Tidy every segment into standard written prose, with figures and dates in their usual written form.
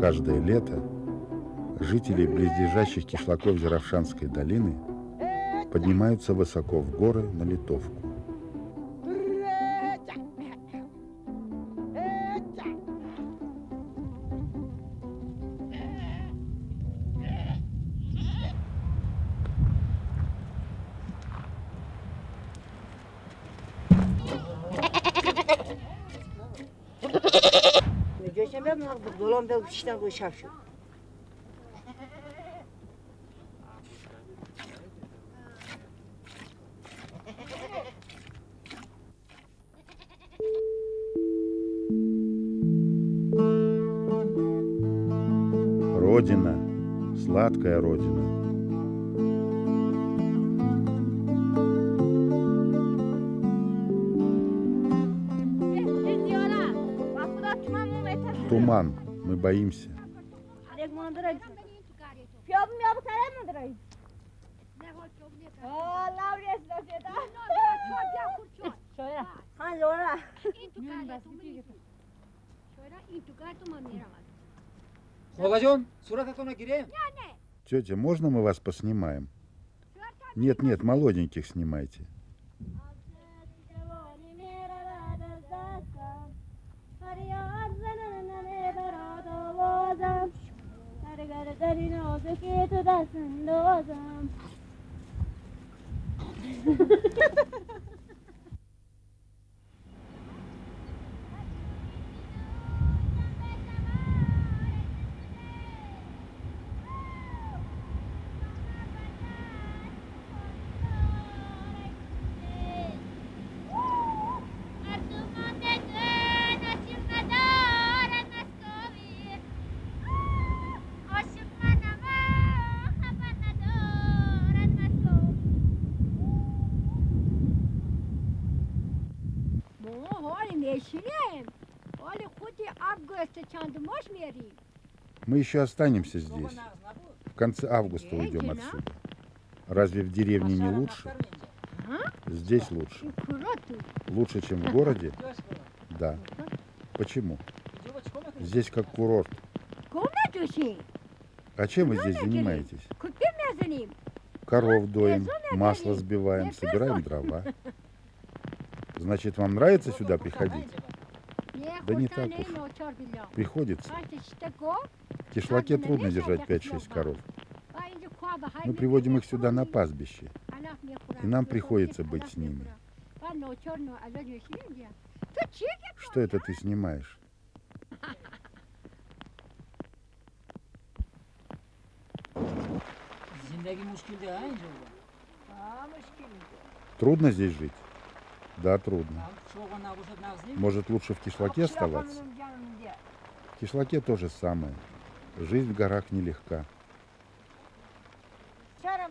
Каждое лето жители близлежащих кишлаков Зеравшанской долины поднимаются высоко в горы на Литовку. Родина, сладкая Родина. Туман, мы боимся. Тетя, можно мы вас поснимаем? Нет, нет, молоденьких снимайте. Мы еще останемся здесь. В конце августа уйдем отсюда. Разве в деревне не лучше? Здесь лучше. Лучше, чем в городе? Да. Почему? Здесь как курорт. А чем вы здесь занимаетесь? Коров доим, масло сбиваем, собираем дрова. Значит, вам нравится сюда приходить? Да не так уж. Приходится. В кишлаке трудно держать 5-6 коров. Мы приводим их сюда на пастбище, и нам приходится быть с ними. Что это ты снимаешь? Трудно здесь жить? Да, трудно. Может, лучше в кишлаке оставаться? В кишлаке то же самое. Жизнь в горах нелегка.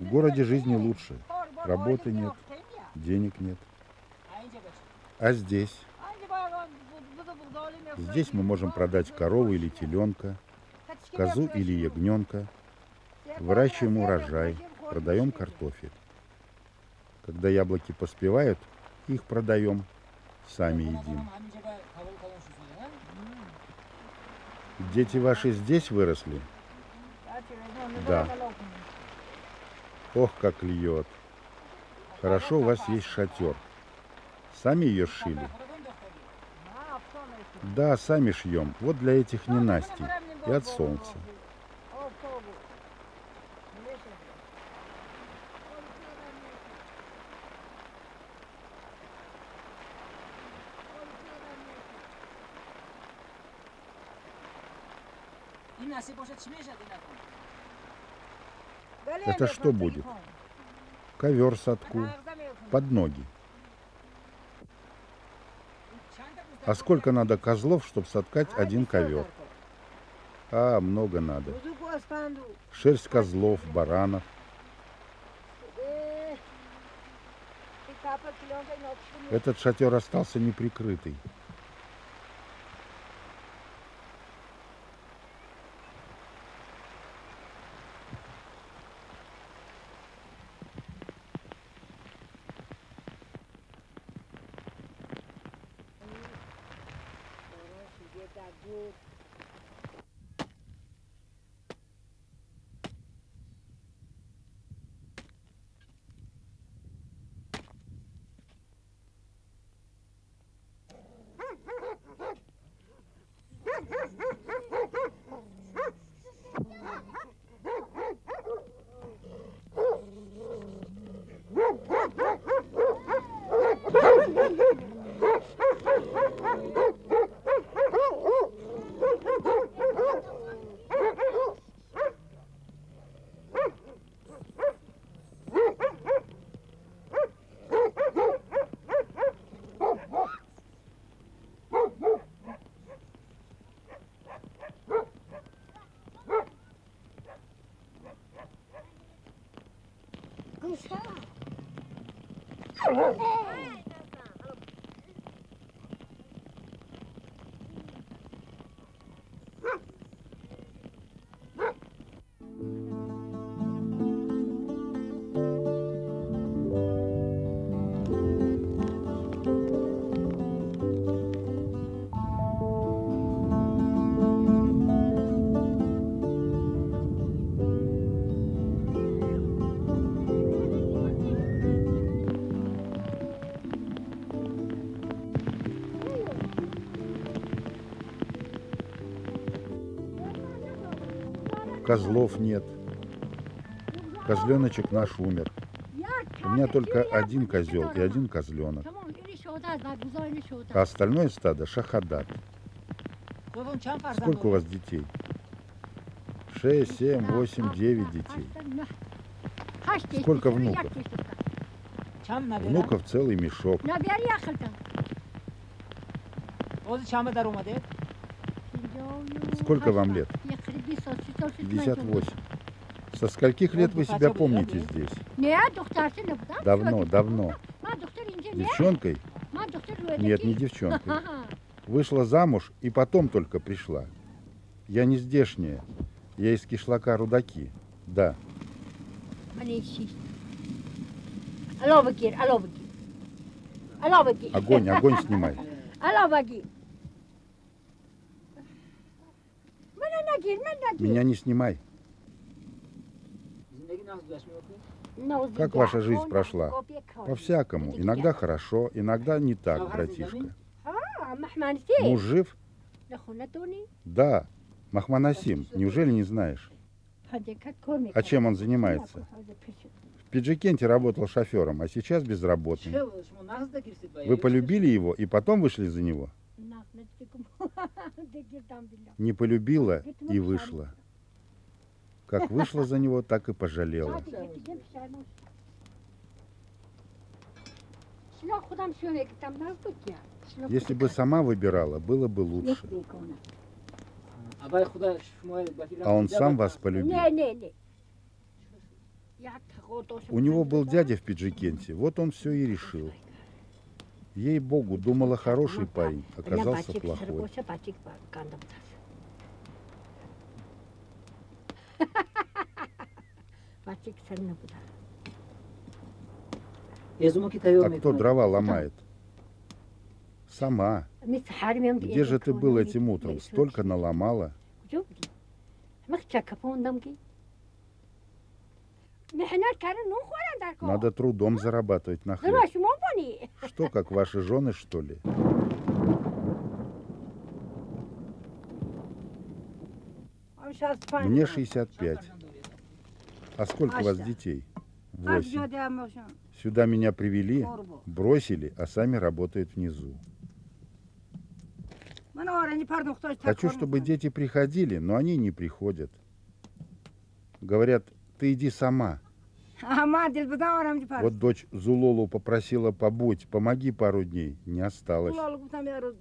В городе жизни лучше. Работы нет, денег нет. А здесь? Здесь мы можем продать корову или теленка, козу или ягненка, выращиваем урожай, продаем картофель. Когда яблоки поспевают, их продаем, сами едим. Дети ваши здесь выросли? Да. Ох, как льет. Хорошо, у вас есть шатер. Сами ее сшили? Да, сами шьем. Вот для этих ненастий и от солнца. Это что будет? Ковер садку, под ноги. А сколько надо козлов, чтобы соткать один ковер? А, много надо. Шерсть козлов, баранов. Этот шатер остался неприкрытый. Козлов нет. Козленочек наш умер. У меня только один козел и один козленок. А остальное стадо шахадат. Сколько у вас детей? 6, 7, 8, 9 детей. Сколько внуков? Внуков целый мешок. Сколько вам лет? 58. Со скольких лет вы себя помните здесь? Давно, давно. Девчонкой? Нет, не девчонкой. Вышла замуж и потом только пришла. Я не здешняя. Я из кишлака Рудаки. Да. Огонь, огонь снимай. Меня не снимай. Как ваша жизнь прошла? По-всякому. Иногда хорошо, иногда не так, братишка. Муж жив? Да. Махманасим. Неужели не знаешь? А чем он занимается? В Пиджикенте работал шофером, а сейчас безработный. Вы полюбили его и потом вышли за него? Не полюбила и вышла. Как вышла за него, так и пожалела. Если бы сама выбирала, было бы лучше. А он сам вас полюбил. У него был дядя в Пиджикенте, вот он все и решил. Ей-богу, думала, хороший парень, оказался плохой. А кто дрова ломает? Сама. Где же ты был этим утром? Столько наломала. Надо трудом зарабатывать на хлеб. Что, как ваши жены, что ли? Мне 65. А сколько у вас детей? 8. Сюда меня привели, бросили, а сами работают внизу. Хочу, чтобы дети приходили, но они не приходят. Говорят, ты иди сама. Вот дочь Зулолу попросила побудь, помоги пару дней. Не осталось.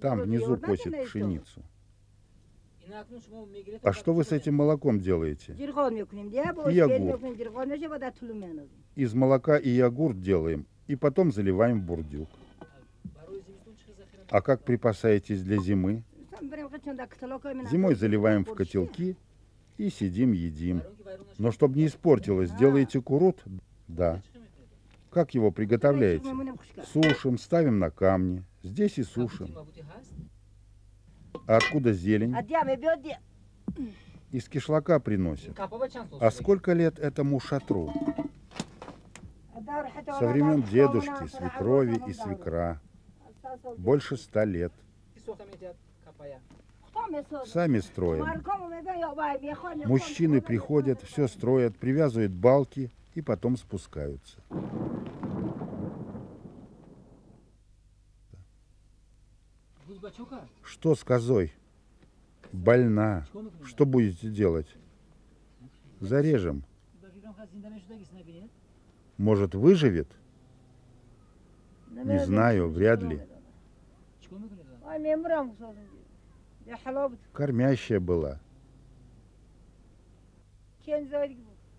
Там внизу косит пшеницу. А что вы с этим молоком делаете? И йогурт. Из молока и йогурт делаем, и потом заливаем в бурдюк. А как припасаетесь для зимы? Зимой заливаем в котелки и сидим, едим. Но чтобы не испортилось, делаете курут? Да. Как его приготовляете? Сушим, ставим на камни. Здесь и сушим. А откуда зелень? Из кишлака приносят. А сколько лет этому шатру? Со времен дедушки, свекрови и свекра. Больше 100 лет. Сами строим. Мужчины приходят, все строят, привязывают балки и потом спускаются. Что с козой? Больна. Что будете делать? Зарежем. Может, выживет? Не знаю, вряд ли. Кормящая была.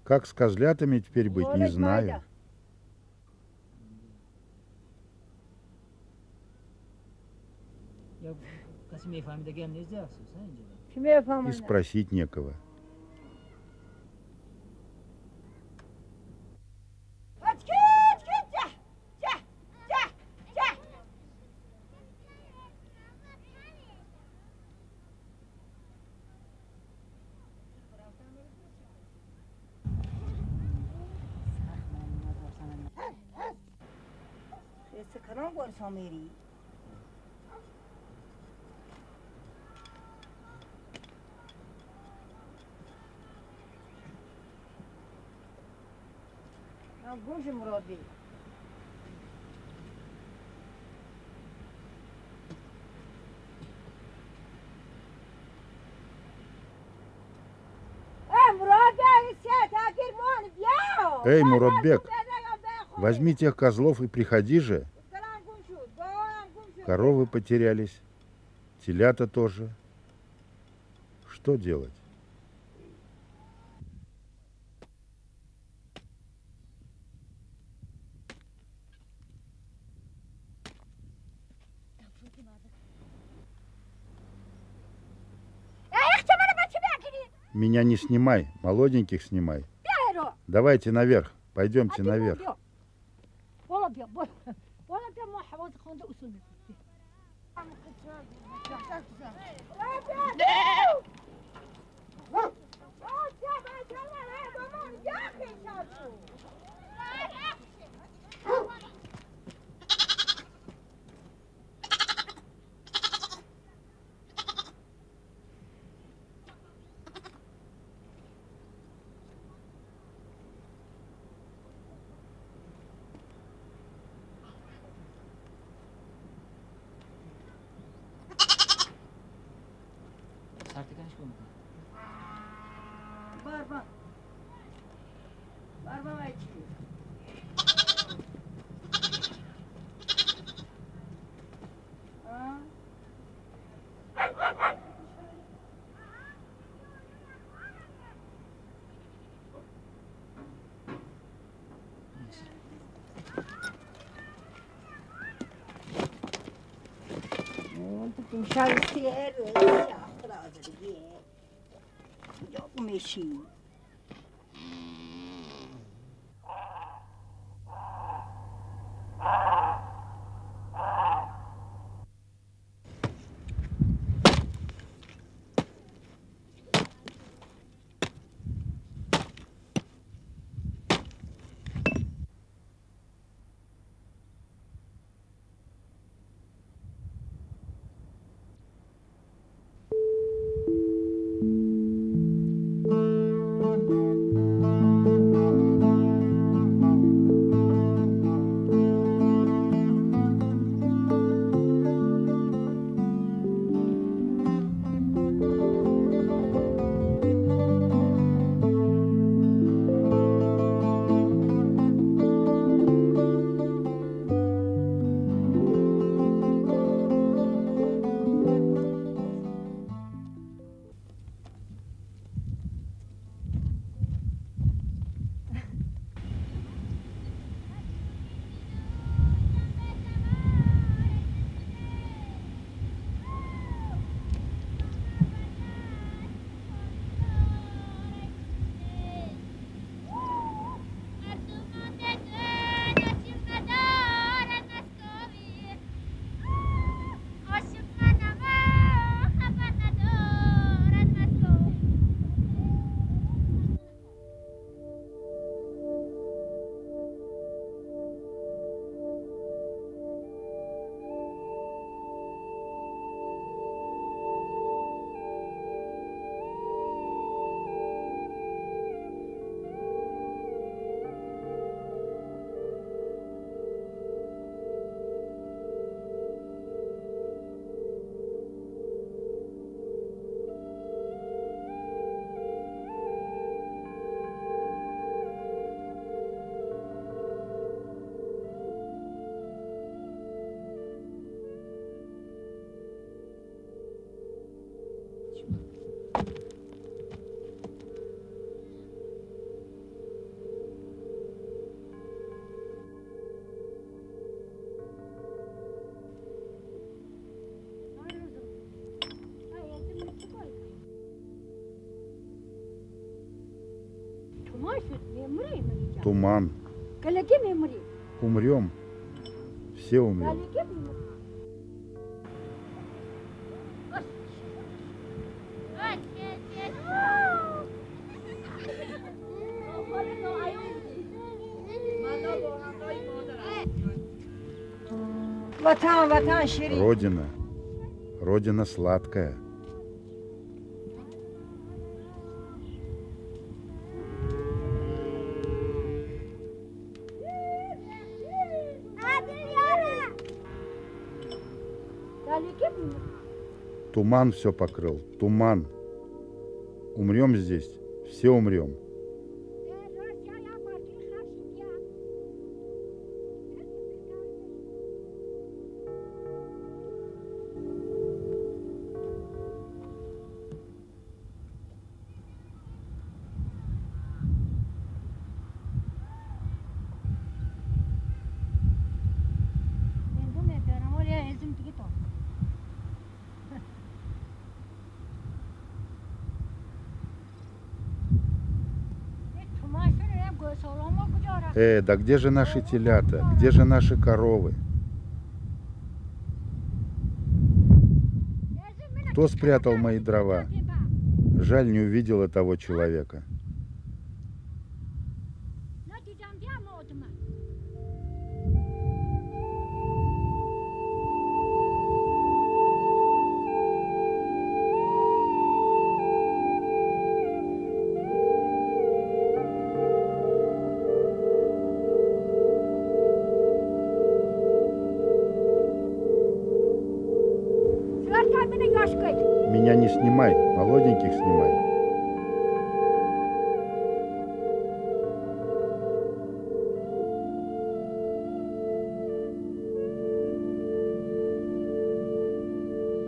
Как с козлятами теперь быть, не знаю. И спросить некого. گوش مرادی Эй, Муратбек, возьми тех козлов и приходи же. Коровы потерялись, телята тоже. Что делать? Меня не снимай, молоденьких снимай. Давайте наверх, пойдемте наверх. Туман. Умрем. Все умрем. Vatan, vatan şirin. Родина. Родина сладкая. Туман все покрыл. Туман. Умрем здесь. Все умрем. Да где же наши телята? Где же наши коровы? Кто спрятал мои дрова? Жаль, не увидела того человека. Меня не снимай, молоденьких снимай.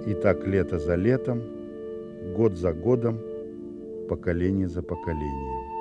И так лето за летом, год за годом, поколение за поколением.